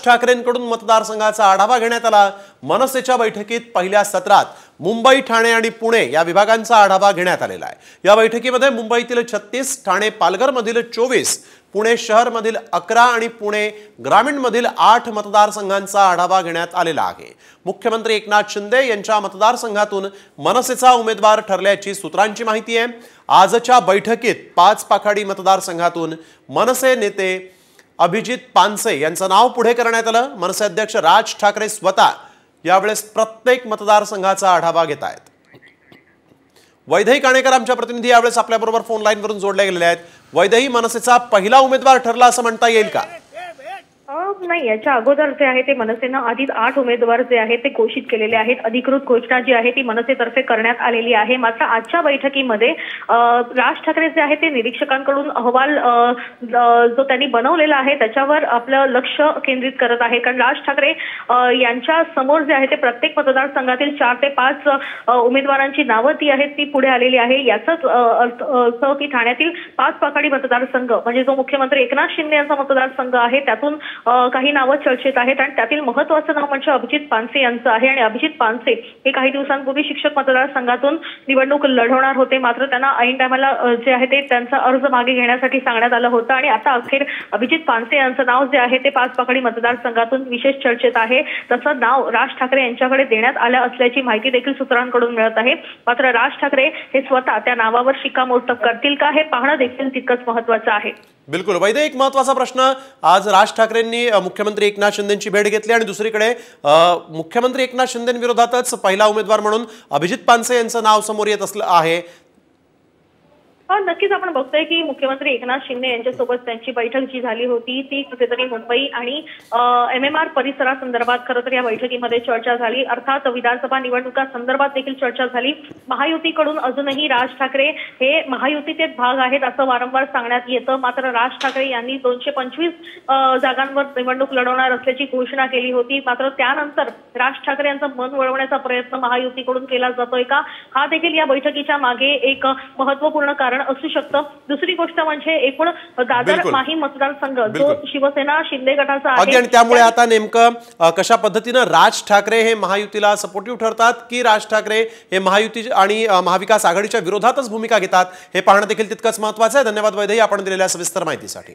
ठाकरेंकडून मतदारसंघाचा आढावा घेण्यात आला। मनसेच्या बैठकीत पहिल्या सत्रात मुंबई, ठाणे आणि पुणे या विभागांचा आढावा घेण्यात आलेला आहे। या बैठकीमध्ये मुंबईतील 36, ठाणे पालघर मधील 24, पुणे शहर मधील 11 आणि पुणे ग्रामीण मधील 8 मतदारसंघांचा आढावा घेण्यात आलेला आहे। मुख्यमंत्री एकनाथ शिंदे यांच्या मतदारसंघातून मनसेचा उमेदवार ठरल्याची सूत्रांची माहिती आहे। आजच्या बैठकीत 5 पाखाडी मतदारसंघातून मनसे नेते अभिजित पानसे यांचं नाव पुढे करण्यात आलं। मनसे अध्यक्ष राज ठाकरे स्वतः यावेळेस प्रत्येक मतदारसंघाचा आढावा घेत आहेत। वैदेही काणेकर आमच्या प्रतिनिधी यावेळेस आपल्याबरोबर फोन लाईनवरून जोडले गेलेले आहेत। वैदेही, मनसेचा पहिला उमेदवार ठरला असं म्हणता येईल का? नाही, याच्या अगोदर जे आहे ते मनसेनं आधीच 8 उमेदवार जे आहेत ते घोषित केलेले आहेत। अधिकृत घोषणा जी आहे ती मनसेतर्फे करण्यात आलेली आहे। मात्र आजच्या बैठकीमध्ये राज ठाकरे जे आहे ते निरीक्षकांकडून अहवाल जो त्यांनी बनवलेला आहे त्याच्यावर आपलं लक्ष केंद्रित करत आहे। कारण राज ठाकरे यांच्या समोर जे आहे ते प्रत्येक मतदारसंघातील 4 ते 5 उमेदवारांची नावं ती आहेत ती पुढे आलेली आहे। याचाच अर्थ असं की ठाण्यातील 5 पाखाडी मतदारसंघ म्हणजे जो मुख्यमंत्री एकनाथ शिंदे यांचा मतदारसंघ आहे त्यातून काही नावं चर्चेत आहेत आणि त्यातील महत्त्वाचं नाव म्हणजे अभिजित पानसे यांचं आहे। आणि अभिजित पानसे हे काही दिवसांपूर्वी शिक्षक मतदारसंघातून निवडणूक लढवणार होते, मात्र त्यांना ऐन टायमाला जे आहे ते त्यांचा अर्ज मागे घेण्यासाठी सांगण्यात आलं होतं आणि आता अखेर अभिजित पानसे यांचं नाव जे आहे ते 5 पाखाडी मतदारसंघातून विशेष चर्चेत आहे। तसं नाव राज ठाकरे यांच्याकडे देण्यात आलं असल्याची माहिती देखील सूत्रांकडून मिळत आहे। मात्र राज ठाकरे हे स्वतः त्या नावावर शिक्कामोर्तब करतील का हे पाहणं देखील तितकंच महत्त्वाचं आहे। बिलकुल वैद्य, एक महत्त्वाचा प्रश्न, आज राज ठाकरेंनी मुख्यमंत्री एकनाथ शिंदेंची भेट घेतली आणि दुसरीकडे मुख्यमंत्री एकनाथ शिंदेंविरोधातच पहिला उमेदवार म्हणून अभिजित पानसे यांचं नाव समोर येत असलं आहे। नक्कीच आपण बघतोय की मुख्यमंत्री एकनाथ शिंदे यांच्यासोबत त्यांची बैठक जी झाली होती ती कुठेतरी मुंबई आणि MMR परिसरासंदर्भात खरं तर या बैठकीमध्ये चर्चा झाली। अर्थात विधानसभा निवडणुकांसंदर्भात देखील चर्चा झाली। महायुतीकडून अजूनही राज ठाकरे हे महायुतीचे भाग आहेत असं वारंवार सांगण्यात येतं, मात्र राज ठाकरे यांनी 225 जागांवर निवडणूक लढवणार असल्याची घोषणा केली होती। मात्र त्यानंतर राज ठाकरे यांचं मन वळवण्याचा प्रयत्न महायुतीकडून केला जातोय का, हा देखील या बैठकीच्या मागे एक महत्त्वपूर्ण कारण असू शकतं। दुसरी गोष्ट म्हणजे एकूण दादर माही मतदारसंघ जो शिवसेना शिंदे गटाचा आहे आणि त्यामुळे आता नेमकं कशा पद्धतीने राज ठाकरे हे महायुतीला सपोर्टिव्ह ठरतात की राज ठाकरे हे महायुती आणि महाविकास आघाडीच्या विरोधातच भूमिका घेतात हे पाहणं देखील तितकंच महत्त्वाचं आहे। धन्यवाद वैदेही, आपण दिलेल्या सविस्तर माहितीसाठी।